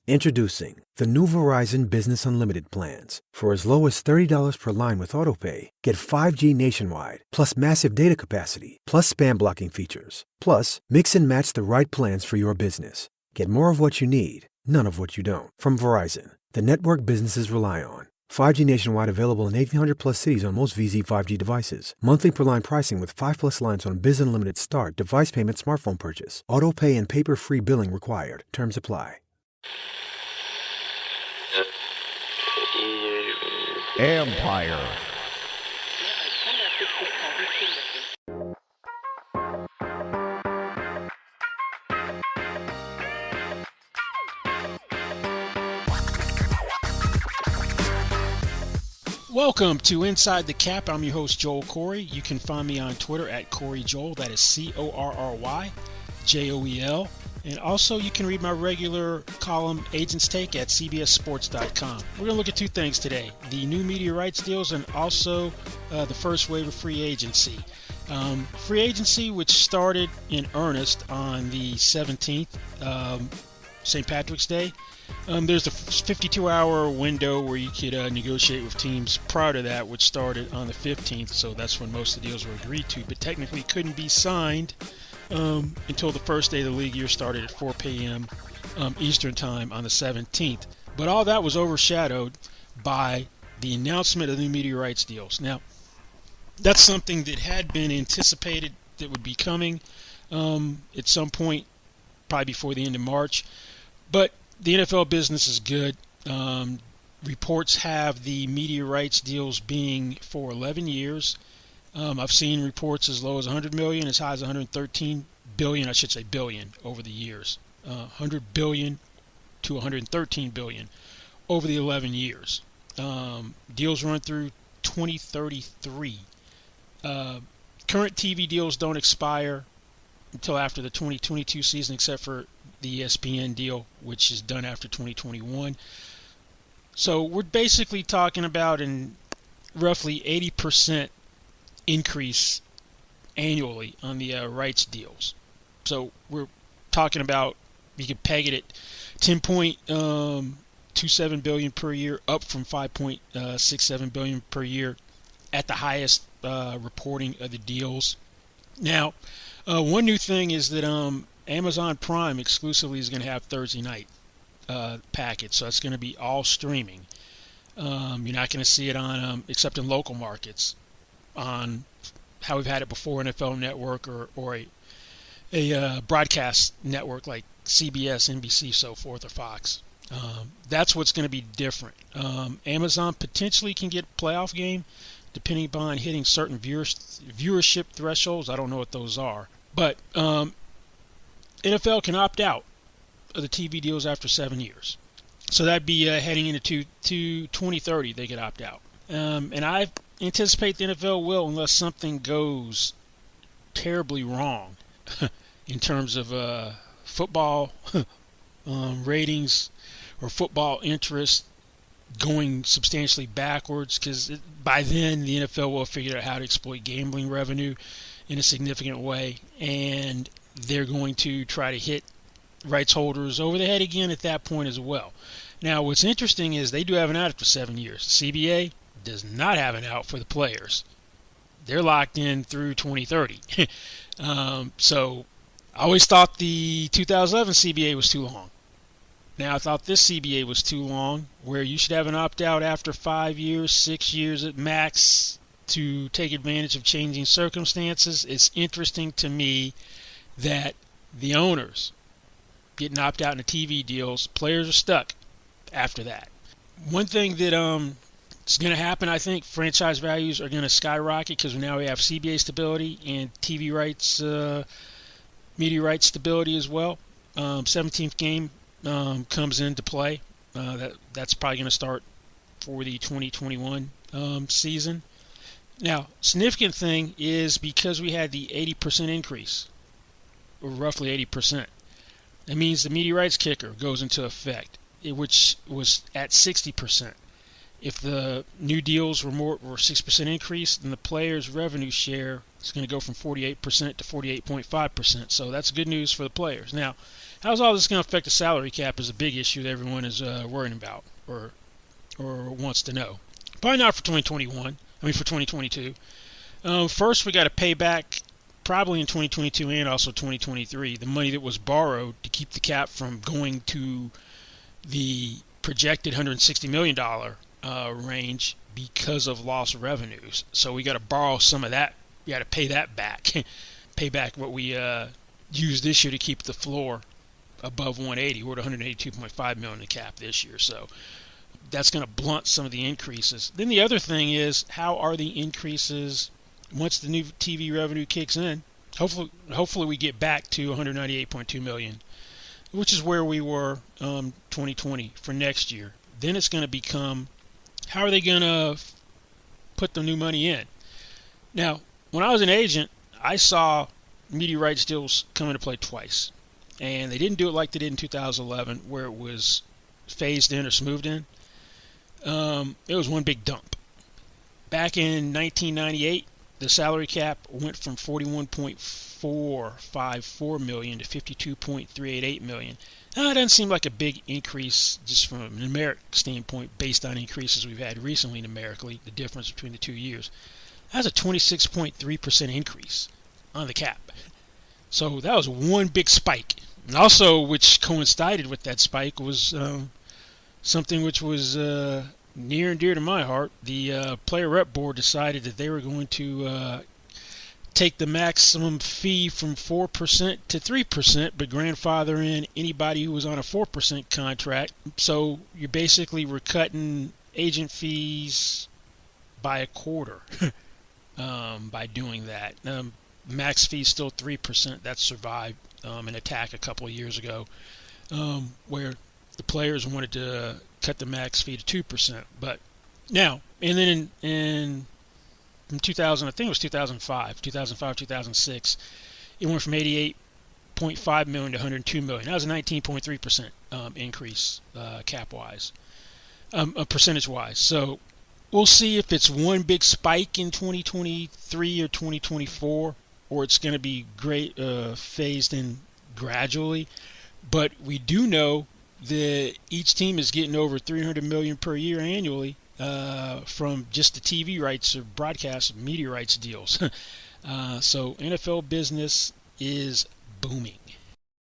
Introducing the new Verizon Business Unlimited plans. For as low as $30 per line with AutoPay, get 5G nationwide, plus massive data capacity, plus spam blocking features. Plus, mix and match the right plans for your business. Get more of what you need, none of what you don't. From Verizon, the network businesses rely on. 5G nationwide available in 1,800 plus cities on most VZ 5G devices. Monthly per line pricing with 5 plus lines on Biz Unlimited Start, device payment, smartphone purchase. AutoPay and paper-free billing required. Terms apply. Empire. Welcome to Inside the Cap. I'm your host, Joel Corey. You can find me on Twitter at CoreyJoel. That is CorryJoel. And also, you can read my regular column, Agent's Take, at cbssports.com. We're going to look at two things today, the new media rights deals and also the first wave of free agency. Free agency, which started in earnest on the 17th, St. Patrick's Day. There's a 52-hour window where you could negotiate with teams prior to that, which started on the 15th, so that's when most of the deals were agreed to, but technically couldn't be signed until the first day of the league year started at 4 p.m. Eastern Time on the 17th. But all that was overshadowed by the announcement of the new media rights deals. Now, that's something that had been anticipated that would be coming at some point, probably before the end of March. But the NFL business is good. Reports have the media rights deals being for 11 years. I've seen reports as low as $100 million, as high as $113 billion, I should say billion, over the years. $100 billion to $113 billion over the 11 years. Deals run through 2033. Current TV deals don't expire until after the 2022 season, except for the ESPN deal, which is done after 2021. So we're basically talking about an roughly 80% increase annually on the rights deals. So we're talking about, you could peg it at $10.27 billion per year, up from $5.67 billion per year at the highest reporting of the deals. Now, one new thing is that Amazon Prime exclusively is going to have Thursday night package, so it's going to be all streaming. You're not going to see it on, except in local markets, on how we've had it before, NFL Network or a broadcast network like CBS, NBC, so forth, or Fox. That's what's going to be different. Amazon potentially can get a playoff game depending upon hitting certain viewership thresholds. I don't know what those are. But NFL can opt out of the TV deals after 7 years. So that'd be heading into 2030, they could opt out. And I anticipate the NFL will, unless something goes terribly wrong in terms of football ratings or football interest going substantially backwards, because by then the NFL will have figured out how to exploit gambling revenue in a significant way, and they're going to try to hit rights holders over the head again at that point as well. Now, what's interesting is they do have an out after 7 years. CBA does not have an out for the players. They're locked in through 2030. So I always thought the 2011 CBA was too long. Now, I thought this CBA was too long, where you should have an opt-out after 5 years, 6 years at max to take advantage of changing circumstances. It's interesting to me that the owners get an opt-out in the TV deals. Players are stuck after that. One thing that is going to happen, I think, franchise values are going to skyrocket because now we have CBA stability and TV rights, media rights stability as well. 17th game comes into play. That's probably going to start for the 2021 season. Now, significant thing is because we had the 80% increase, or roughly 80%, that means the media rights kicker goes into effect, which was at 60%. If the new deals were 6% increase, then the players' revenue share is going to go from 48% to 48.5%. So that's good news for the players. Now, how's all this going to affect the salary cap is a big issue that everyone is worrying about or wants to know. Probably not for 2021. I mean, for 2022. First, we got to pay back, probably in 2022 and also 2023, the money that was borrowed to keep the cap from going to the projected $160 million range because of lost revenues. So we got to borrow some of that. We got to pay that back. Pay back what we used this year to keep the floor above 180. We're at 182.5 million in the cap this year. So that's going to blunt some of the increases. Then the other thing is, how are the increases once the new TV revenue kicks in? Hopefully we get back to 198.2 million, which is where we were 2020 for next year. Then it's going to become, how are they going to put the new money in? Now, when I was an agent, I saw media rights deals come into play twice, and they didn't do it like they did in 2011, where it was phased in or smoothed in. It was one big dump. Back in 1998, the salary cap went from 41.454 million to 52.388 million. Now, it doesn't seem like a big increase just from a numeric standpoint based on increases we've had recently numerically, the difference between the 2 years. That's a 26.3% increase on the cap. So that was one big spike. And also, which coincided with that spike, was something which was near and dear to my heart. The player rep board decided that they were going to take the maximum fee from 4% to 3%, but grandfather in anybody who was on a 4% contract. So you basically were cutting agent fees by a quarter by doing that. Max fee is still 3%. That survived an attack a couple of years ago where the players wanted to cut the max fee to 2%. But now, and then in 2000, I think it was 2005, 2006, it went from 88.5 million to 102 million. That was a 19.3% increase cap-wise, percentage-wise. So we'll see if it's one big spike in 2023 or 2024, or it's going to be phased in gradually. But we do know that each team is getting over 300 million per year annually from just the TV rights or broadcast media rights deals. So NFL business is booming.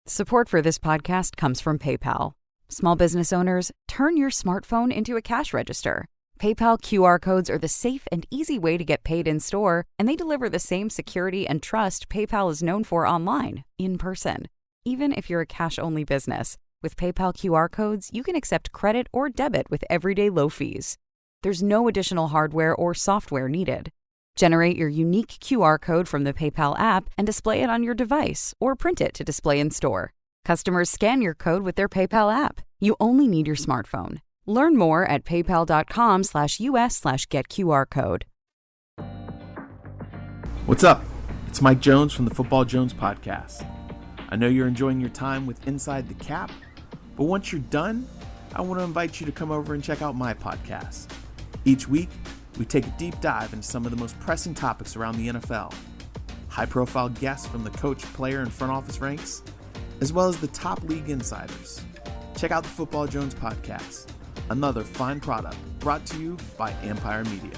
Support for this podcast comes from PayPal. Small business owners, turn your smartphone into a cash register. PayPal QR codes are the safe and easy way to get paid in store, and they deliver the same security and trust PayPal is known for online, in person. Even if you're a cash-only business, with PayPal QR codes, you can accept credit or debit with everyday low fees. There's no additional hardware or software needed. Generate your unique QR code from the PayPal app and display it on your device, or print it to display in store. Customers scan your code with their PayPal app. You only need your smartphone. Learn more at paypal.com/us/getqrcode. What's up? It's Mike Jones from the Football Jones podcast. I know you're enjoying your time with Inside the Cap, but once you're done, I want to invite you to come over and check out my podcast. Each week, we take a deep dive into some of the most pressing topics around the NFL. High-profile guests from the coach, player, and front office ranks, as well as the top league insiders. Check out the Football Jones podcast, another fine product brought to you by Empire Media.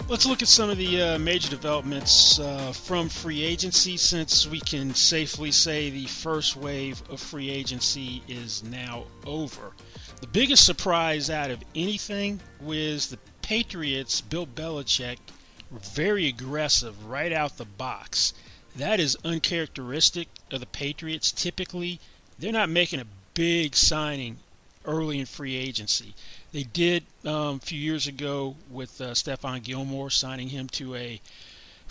Let's look at some of the major developments from free agency, since we can safely say the first wave of free agency is now over. The biggest surprise out of anything was the Patriots. Bill Belichick were very aggressive right out the box. That is uncharacteristic of the Patriots. Typically, they're not making a big signing early in free agency. They did a few years ago with Stephon Gilmore, signing him to a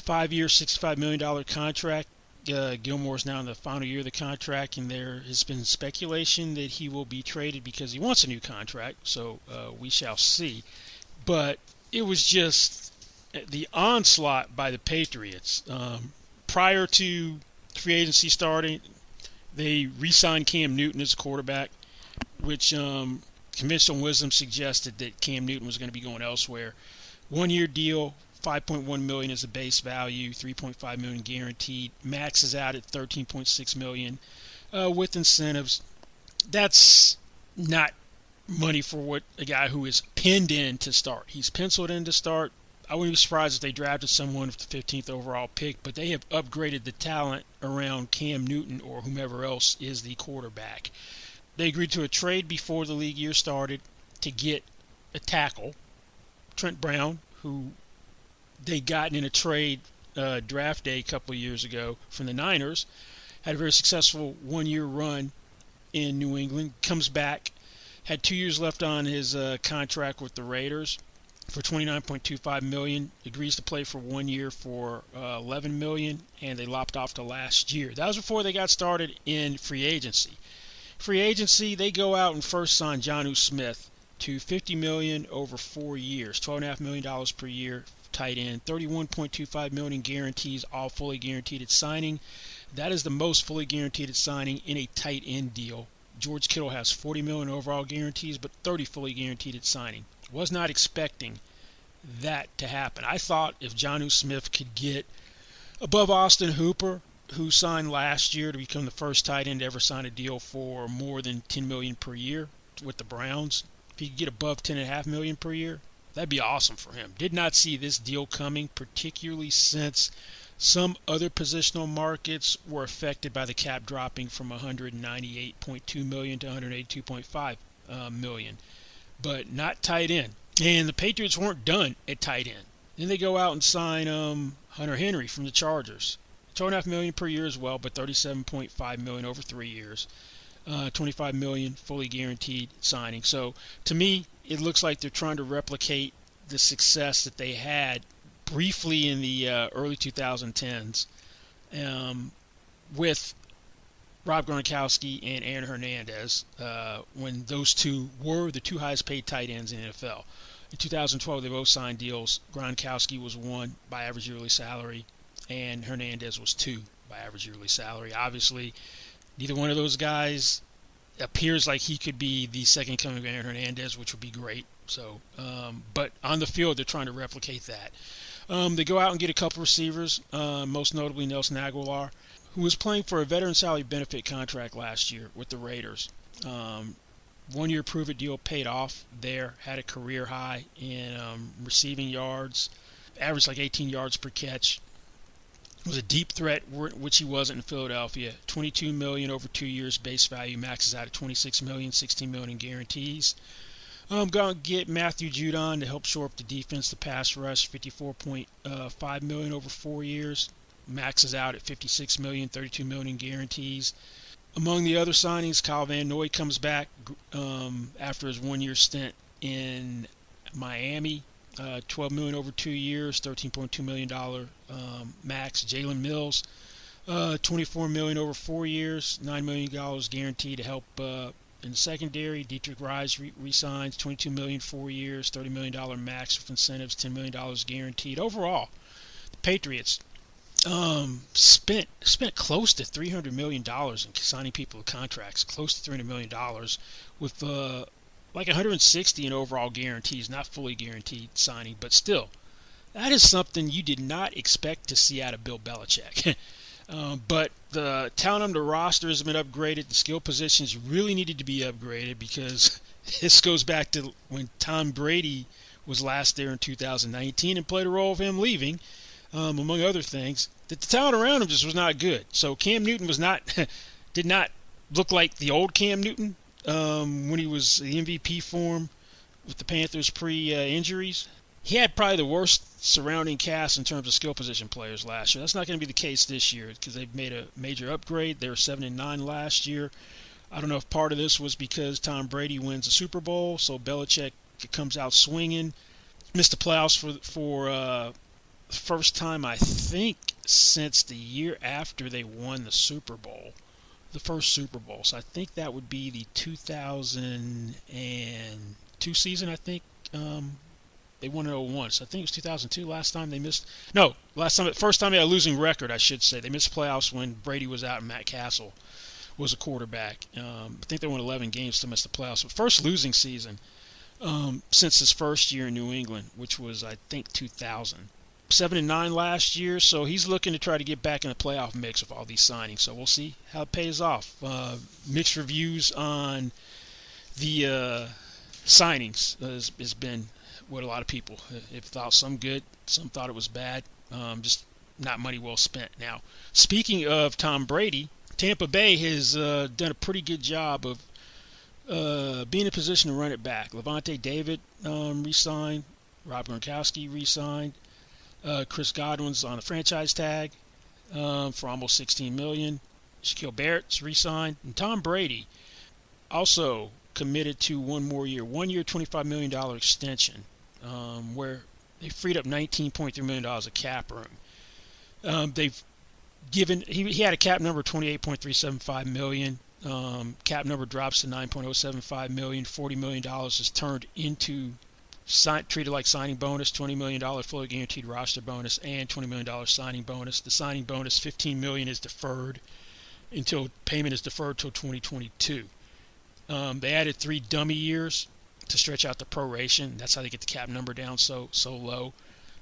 5-year, $65 million contract. Gilmore is now in the final year of the contract, and there has been speculation that he will be traded because he wants a new contract, so we shall see. But it was just the onslaught by the Patriots. Prior to free agency starting, they re-signed Cam Newton as a quarterback, which conventional wisdom suggested that Cam Newton was going to be going elsewhere. 1-year deal, $5.1 million is the base value, $3.5 million guaranteed. Max is out at $13.6 million. with incentives. That's not money for what a guy who is pinned in to start. He's penciled in to start. I wouldn't be surprised if they drafted someone with the 15th overall pick, but they have upgraded the talent around Cam Newton or whomever else is the quarterback. They agreed to a trade before the league year started to get a tackle, Trent Brown, who they got in a trade draft day a couple of years ago from the Niners. Had a very successful one-year run in New England. Comes back, had 2 years left on his contract with the Raiders for $29.25 million. Agrees to play for 1 year for $11 million, and they lopped off to last year. That was before they got started in free agency. Free agency, they go out and first sign Jonnu Smith to $50 million over 4 years, $12.5 million per year, tight end, $31.25 million guarantees, all fully guaranteed at signing. That is the most fully guaranteed at signing in a tight end deal. George Kittle has $40 million overall guarantees, but $30 fully guaranteed at signing. Was not expecting that to happen. I thought if Jonnu Smith could get above Austin Hooper, who signed last year to become the first tight end to ever sign a deal for more than $10 million per year with the Browns, if he could get above $10.5 million per year, that'd be awesome for him. Did not see this deal coming, particularly since some other positional markets were affected by the cap dropping from $198.2 million to $182.5 million, but not tight end. And the Patriots weren't done at tight end. Then they go out and sign Hunter Henry from the Chargers. $12.5 million per year as well, but $37.5 million over 3 years. $25 million fully guaranteed signing. So to me, it looks like they're trying to replicate the success that they had briefly in the early 2010s with Rob Gronkowski and Aaron Hernandez when those two were the two highest paid tight ends in the NFL. In 2012, they both signed deals. Gronkowski was 1 by average yearly salary, and Hernandez was 2 by average yearly salary. Obviously, neither one of those guys appears like he could be the second coming of Aaron Hernandez, which would be great. So, but on the field, they're trying to replicate that. They go out and get a couple receivers, most notably Nelson Aguilar, who was playing for a veteran salary benefit contract last year with the Raiders. 1 year prove-it deal paid off there, had a career high in receiving yards, averaged like 18 yards per catch. Was a deep threat, which he wasn't in Philadelphia. $22 million over 2 years base value, maxes out at $26 million, $16 million in guarantees. Going to get Matthew Judon to help shore up the defense, the pass rush, $54.5 million over 4 years, maxes out at $56 million, $32 million in guarantees. Among the other signings, Kyle Van Noy comes back after his 1 year stint in Miami. $12 million over 2 years, $13.2 million max. Jalen Mills, $24 million over 4 years, $9 million guaranteed to help in the secondary. Dietrich Rice re-signs, $22 million 4 years, $30 million max with incentives, $10 million guaranteed. Overall, the Patriots spent close to $300 million in signing people to contracts, close to $300 million with like 160 in overall guarantees, not fully guaranteed signing, but still, that is something you did not expect to see out of Bill Belichick. But the talent on the roster has been upgraded. The skill positions really needed to be upgraded because this goes back to when Tom Brady was last there in 2019 and played a role of him leaving, among other things, that the talent around him just was not good. So Cam Newton did not look like the old Cam Newton. When he was the MVP form with the Panthers pre-injuries. He had probably the worst surrounding cast in terms of skill position players last year. That's not going to be the case this year because they've made a major upgrade. They were 7-9 last year. I don't know if part of this was because Tom Brady wins the Super Bowl, so Belichick comes out swinging. Missed the playoffs for the first time, I think, since the year after they won the Super Bowl. The first Super Bowl. So I think that would be the 2002 season, I think. They won in 2001. So I think it was 2002 last time they missed. No, first time they had a losing record, I should say. They missed playoffs when Brady was out and Matt Castle was a quarterback. I think they won 11 games to miss the playoffs. But first losing season since his first year in New England, which was, I think, 2000. 7-9 last year, so he's looking to try to get back in the playoff mix with all these signings. So we'll see how it pays off. Mixed reviews on the signings has been what a lot of people have thought. Some good, some thought it was bad. Just not money well spent. Now, speaking of Tom Brady, Tampa Bay has done a pretty good job of being in a position to run it back. Levante David re-signed. Rob Gronkowski re-signed. Chris Godwin's on a franchise tag for almost $16 million. Shaq Barrett's re-signed. And Tom Brady also committed to 1 more year. 1 year, $25 million extension, where they freed up $19.3 million of cap room. They've given, he had a cap number of $28.375 million. Cap number drops to $9.075 million. $40 million is turned into treated like signing bonus, $20 million fully guaranteed roster bonus, and $20 million signing bonus. The signing bonus, $15 million, is deferred until payment is deferred till 2022. They added 3 dummy years to stretch out the proration. That's how they get the cap number down so low.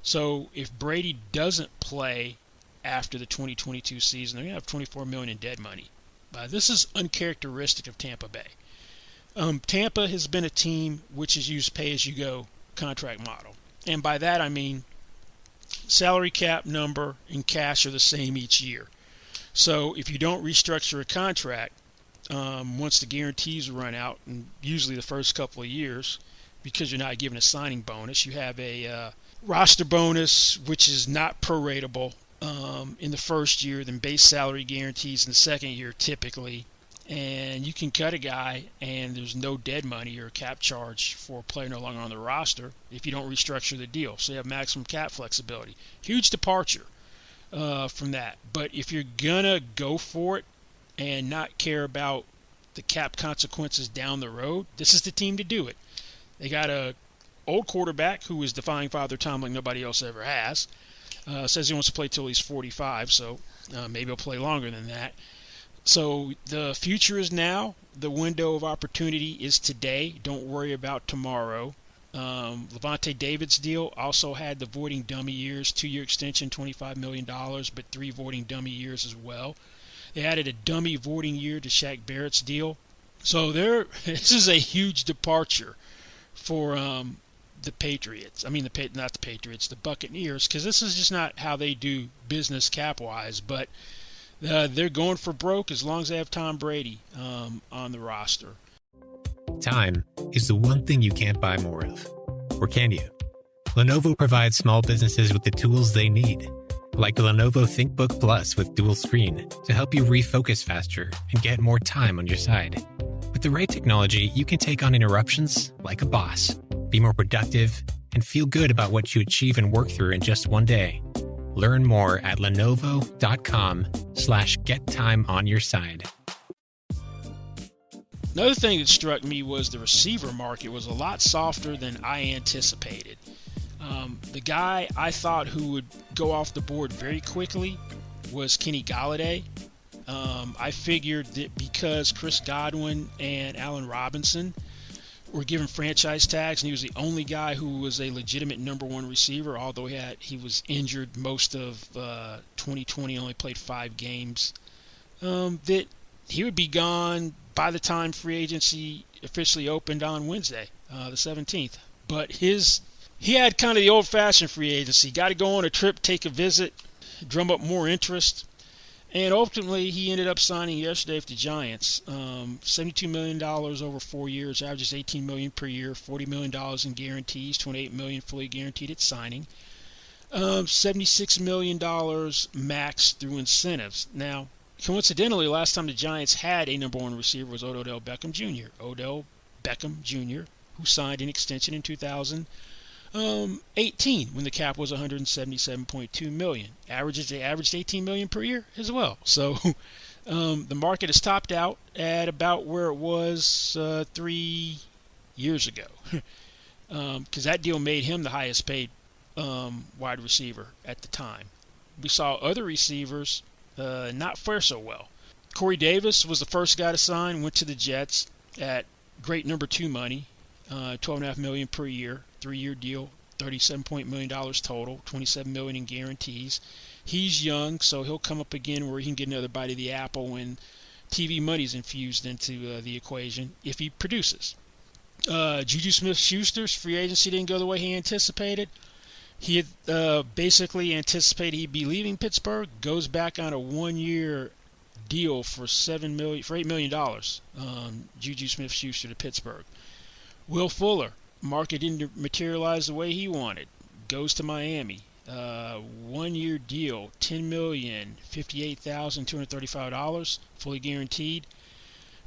So if Brady doesn't play after the 2022 season, they're going to have $24 million in dead money. This is uncharacteristic of Tampa Bay. Tampa has been a team which has used pay-as-you-go contract model. And by that I mean salary cap number and cash are the same each year. So if you don't restructure a contract, once the guarantees run out, and usually the first couple of years, because you're not given a signing bonus, you have a roster bonus which is not proratable in the first year, then base salary guarantees in the second year typically. And you can cut a guy and there's no dead money or cap charge for a player no longer on the roster if you don't restructure the deal. So you have maximum cap flexibility. Huge departure from that. But if you're going to go for it and not care about the cap consequences down the road, this is the team to do it. They got a old quarterback who is defying Father Time like nobody else ever has. Says he wants to play till he's 45, so maybe he'll play longer than that. So the future is now. The window of opportunity is today. Don't worry about tomorrow. Levante David's deal also had the voiding dummy years, 2-year extension, $25 million, but 3 voiding dummy years as well. They added a dummy voiding year to Shaq Barrett's deal. So this is a huge departure for the Patriots. I mean, not the Patriots, the Buccaneers, because this is just not how they do business cap-wise, but they're going for broke as long as they have Tom Brady on the roster. Time is the one thing you can't buy more of. Or can you? Lenovo provides small businesses with the tools they need, like the Lenovo ThinkBook Plus with dual screen to help you refocus faster and get more time on your side. With the right technology, you can take on interruptions like a boss, be more productive, and feel good about what you achieve and work through in just one day. Learn more at lenovo.com/gettimeonyourside. Another thing that struck me was the receiver market was a lot softer than I anticipated. The guy I thought who would go off the board very quickly was Kenny Galladay. I figured that because Chris Godwin and Allen Robinson were given franchise tags, and he was the only guy who was a legitimate number 1 receiver, although he was injured most of 2020, only played 5 games, that he would be gone by the time free agency officially opened on Wednesday, the 17th. But he had kind of the old-fashioned free agency. Got to go on a trip, take a visit, drum up more interest. And ultimately, he ended up signing yesterday with the Giants. $72 million over 4 years, averages $18 million per year, $40 million in guarantees, $28 million fully guaranteed at signing. $76 million max through incentives. Now, coincidentally, last time the Giants had a number 1 receiver was Odell Beckham Jr. Odell Beckham Jr., who signed an extension in 2018 when the cap was $177.2 million. They averaged $18 million per year as well. So the market has topped out at about where it was 3 years ago, because that deal made him the highest paid wide receiver at the time. We saw other receivers not fare so well. Corey Davis was the first guy to sign, went to the Jets at great number 2 money, $12.5 million per year, 3-year deal, $37 million total, $27 million in guarantees. He's young, so he'll come up again where he can get another bite of the apple when TV money's infused into the equation if he produces. Juju Smith-Schuster's free agency didn't go the way he anticipated. He had basically anticipated he'd be leaving Pittsburgh. Goes back on a one-year deal for $8 million. Juju Smith-Schuster to Pittsburgh. Will Fuller, market didn't materialize the way he wanted. Goes to Miami. 1 year deal, $10 million, $58,235, fully guaranteed.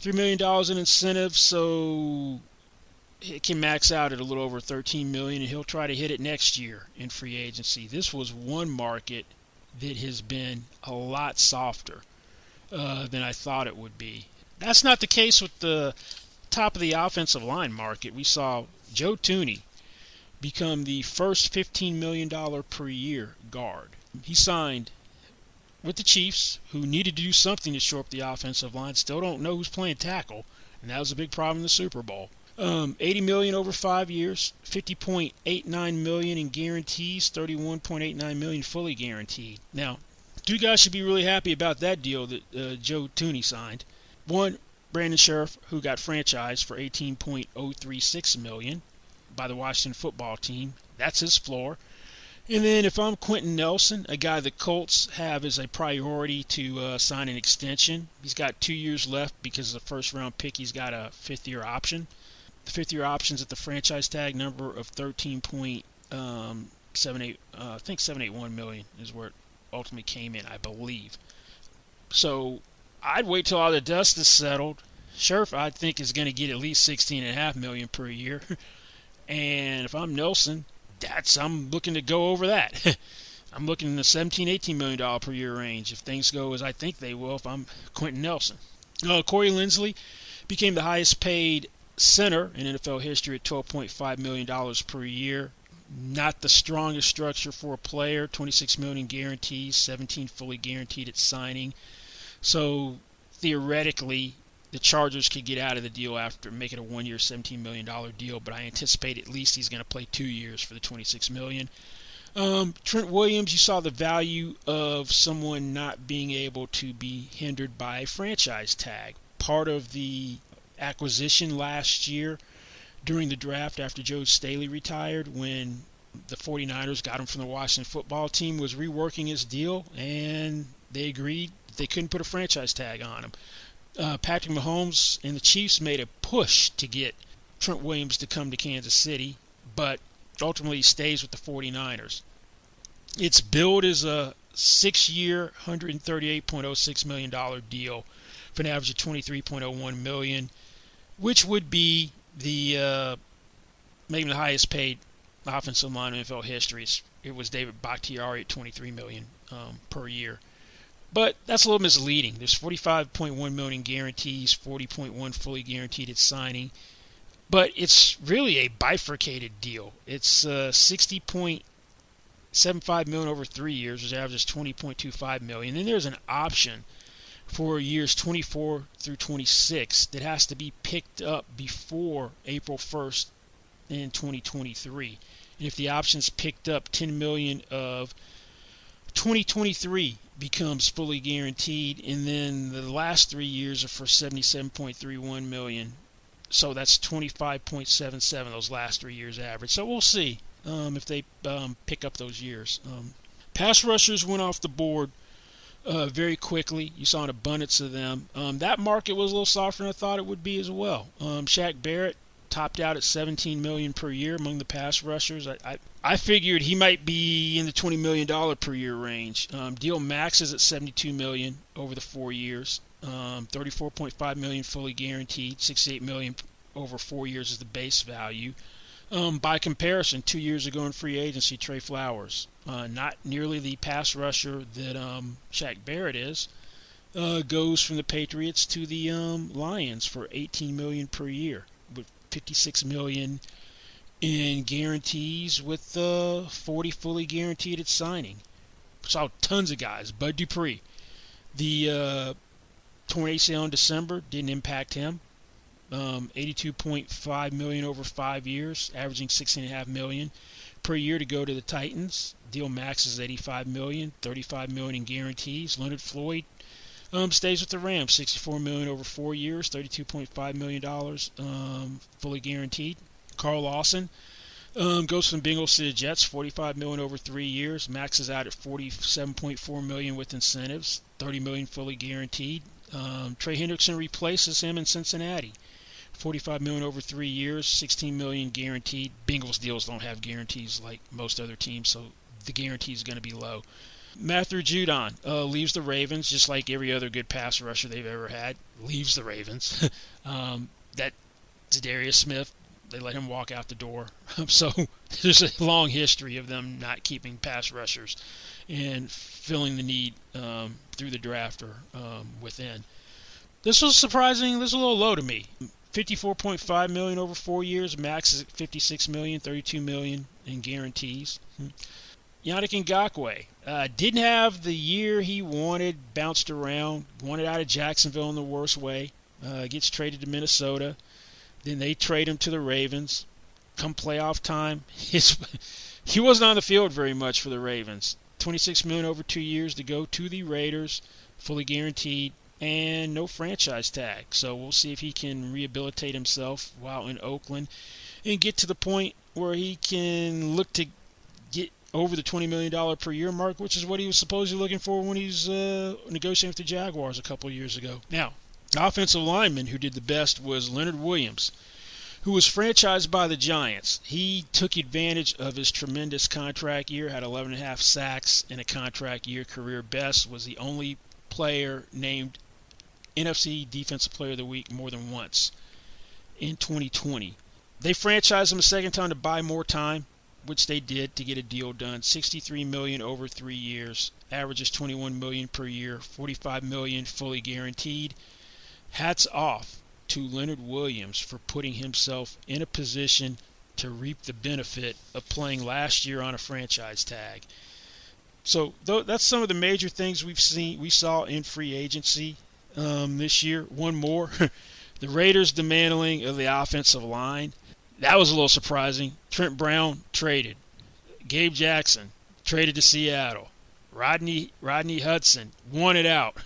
$3 million in incentives, so it can max out at a little over $13 million, and he'll try to hit it next year in free agency. This was one market that has been a lot softer than I thought it would be. That's not the case with the top of the offensive line market. We saw Joe Thuney become the first $15 million per year guard. He signed with the Chiefs, who needed to do something to shore up the offensive line. Still don't know who's playing tackle, and that was a big problem in the Super Bowl. $80 million over 5 years, $50.89 million in guarantees, $31.89 million fully guaranteed. Now, two guys should be really happy about that deal that Joe Thuney signed. One, Brandon Sheriff, who got franchised for $18.036 million by the Washington football team. That's his floor. And then if I'm Quentin Nelson, a guy the Colts have as a priority to sign an extension, he's got 2 years left because of the first-round pick. He's got a fifth-year option. The fifth-year option's at the franchise tag number of $781 million is where it ultimately came in, I believe. So I'd wait till all the dust is settled. Sheriff, I think, is going to get at least $16.5 million per year. And if I'm Nelson, I'm looking to go over that. I'm looking in the $17-18 million per year range if things go as I think they will if I'm Quentin Nelson. Corey Linsley became the highest paid center in NFL history at $12.5 million per year. Not the strongest structure for a player. $26 million in guarantees, $17 fully guaranteed at signing. So theoretically, the Chargers could get out of the deal after making a 1 year, $17 million deal, but I anticipate at least he's going to play 2 years for the $26 million. Trent Williams, you saw the value of someone not being able to be hindered by a franchise tag. Part of the acquisition last year during the draft after Joe Staley retired, when the 49ers got him from the Washington football team, was reworking his deal, and they agreed they couldn't put a franchise tag on him. Patrick Mahomes and the Chiefs made a push to get Trent Williams to come to Kansas City, but ultimately he stays with the 49ers. It's billed as a 6-year, $138.06 million deal for an average of $23.01 million, which would be the maybe the highest paid offensive line in NFL history. It was David Bakhtiari at $23 million per year. But that's a little misleading. There's $45.1 million guarantees, $40.1 fully guaranteed at signing. But it's really a bifurcated deal. It's $60.75 million over 3 years, which averages $20.25 million. Then there's an option for years 24 through 26 that has to be picked up before April 1st in 2023. And if the option's picked up, $10 million of 2023 becomes fully guaranteed, and then the last 3 years are for $77.31 million. So that's 25.77 those last 3 years average. So we'll see if they pick up those years. Pass rushers went off the board very quickly. You saw an abundance of them. That market was a little softer than I thought it would be as well. Shaq Barrett topped out at $17 million per year among the pass rushers. I figured he might be in the $20 million per year range. Deal maxes at $72 million over the 4 years. $34.5 million fully guaranteed. $68 million over 4 years is the base value. By comparison, 2 years ago in free agency, Trey Flowers, not nearly the pass rusher that Shaq Barrett is, goes from the Patriots to the Lions for $18 million per year, with $56 million in guarantees, with 40 fully guaranteed at signing. Saw tons of guys. Bud Dupree, the torn ACL in December didn't impact him. $82.5 million over 5 years, averaging $16.5 million per year to go to the Titans. Deal maxes $85 million, $35 million in guarantees. Leonard Floyd stays with the Rams, $64 million over 4 years, $32.5 million fully guaranteed. Carl Lawson goes from Bengals to the Jets, $45 million over 3 years, maxes out at $47.4 million with incentives, $30 million fully guaranteed. Trey Hendrickson replaces him in Cincinnati, $45 million over 3 years, $16 million guaranteed. Bengals deals don't have guarantees like most other teams, so the guarantee is going to be low. Matthew Judon leaves the Ravens, just like every other good pass rusher they've ever had. Leaves the Ravens. That Zadarius Smith, they let him walk out the door. So there's a long history of them not keeping pass rushers and filling the need through the draft or within. This was surprising. This is a little low to me. $54.5 million over 4 years. Max is at $56 million, $32 million in guarantees. Yannick Ngakoue didn't have the year he wanted, bounced around, wanted out of Jacksonville in the worst way, gets traded to Minnesota. Then they trade him to the Ravens. Come playoff time, he wasn't on the field very much for the Ravens. $26 million over 2 years to go to the Raiders, fully guaranteed, and no franchise tag. So we'll see if he can rehabilitate himself while in Oakland and get to the point where he can look to get over the $20 million per year mark, which is what he was supposedly looking for when he was negotiating with the Jaguars a couple of years ago. Now, the offensive lineman who did the best was Leonard Williams, who was franchised by the Giants. He took advantage of his tremendous contract year, had 11.5 sacks in a contract year, career best, was the only player named NFC Defensive Player of the Week more than once in 2020. They franchised him a second time to buy more time, which they did to get a deal done. $63 million over 3 years, averages $21 million per year, $45 million fully guaranteed. Hats off to Leonard Williams for putting himself in a position to reap the benefit of playing last year on a franchise tag. So that's some of the major things we saw in free agency this year. One more, the Raiders' dismantling of the offensive line. That was a little surprising. Trent Brown traded. Gabe Jackson traded to Seattle. Rodney Hudson wanted out.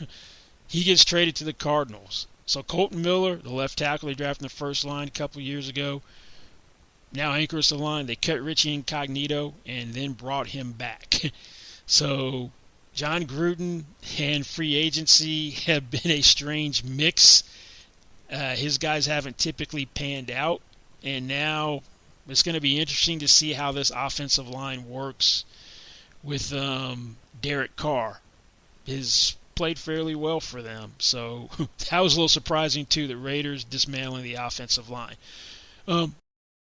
He gets traded to the Cardinals. So Colton Miller, the left tackle they drafted in the first line a couple of years ago, now anchors the line. They cut Richie Incognito and then brought him back. So John Gruden and free agency have been a strange mix. His guys haven't typically panned out. And now it's going to be interesting to see how this offensive line works with Derek Carr. His played fairly well for them. So that was a little surprising, too, the Raiders dismantling the offensive line.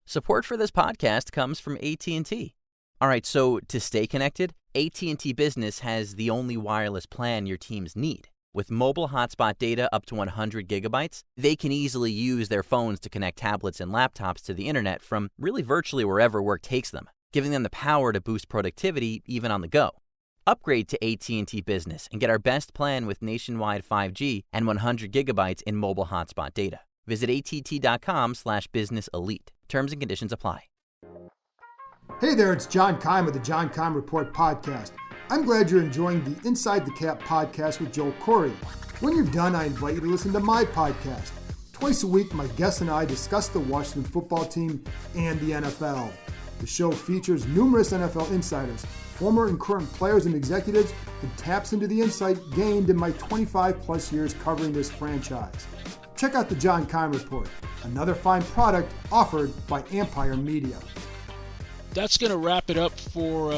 Support for this podcast comes from AT&T. All right, so to stay connected, AT&T Business has the only wireless plan your teams need. With mobile hotspot data up to 100 gigabytes, they can easily use their phones to connect tablets and laptops to the internet from really virtually wherever work takes them, giving them the power to boost productivity even on the go. Upgrade to AT&T Business and get our best plan with nationwide 5G and 100 gigabytes in mobile hotspot data. Visit att.com/business elite. Terms and conditions apply. Hey there, it's John Keim of the John Keim Report podcast. I'm glad you're enjoying the Inside the Cap podcast with Joel Corey. When you're done, I invite you to listen to my podcast. Twice a week, my guests and I discuss the Washington football team and the NFL. The show features numerous NFL insiders, former and current players and executives, and taps into the insight gained in my 25-plus years covering this franchise. Check out the John Keim Report, another fine product offered by Empire Media. That's going to wrap it up for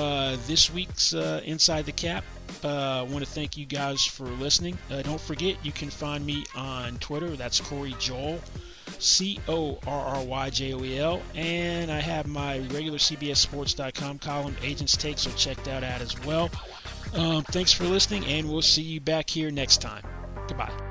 this week's Inside the Cap. I want to thank you guys for listening. Don't forget, you can find me on Twitter. That's Corey Joel, CORRYJOEL. And I have my regular CBSSports.com column, Agents Take, so check that out as well. Thanks for listening, and we'll see you back here next time. Goodbye.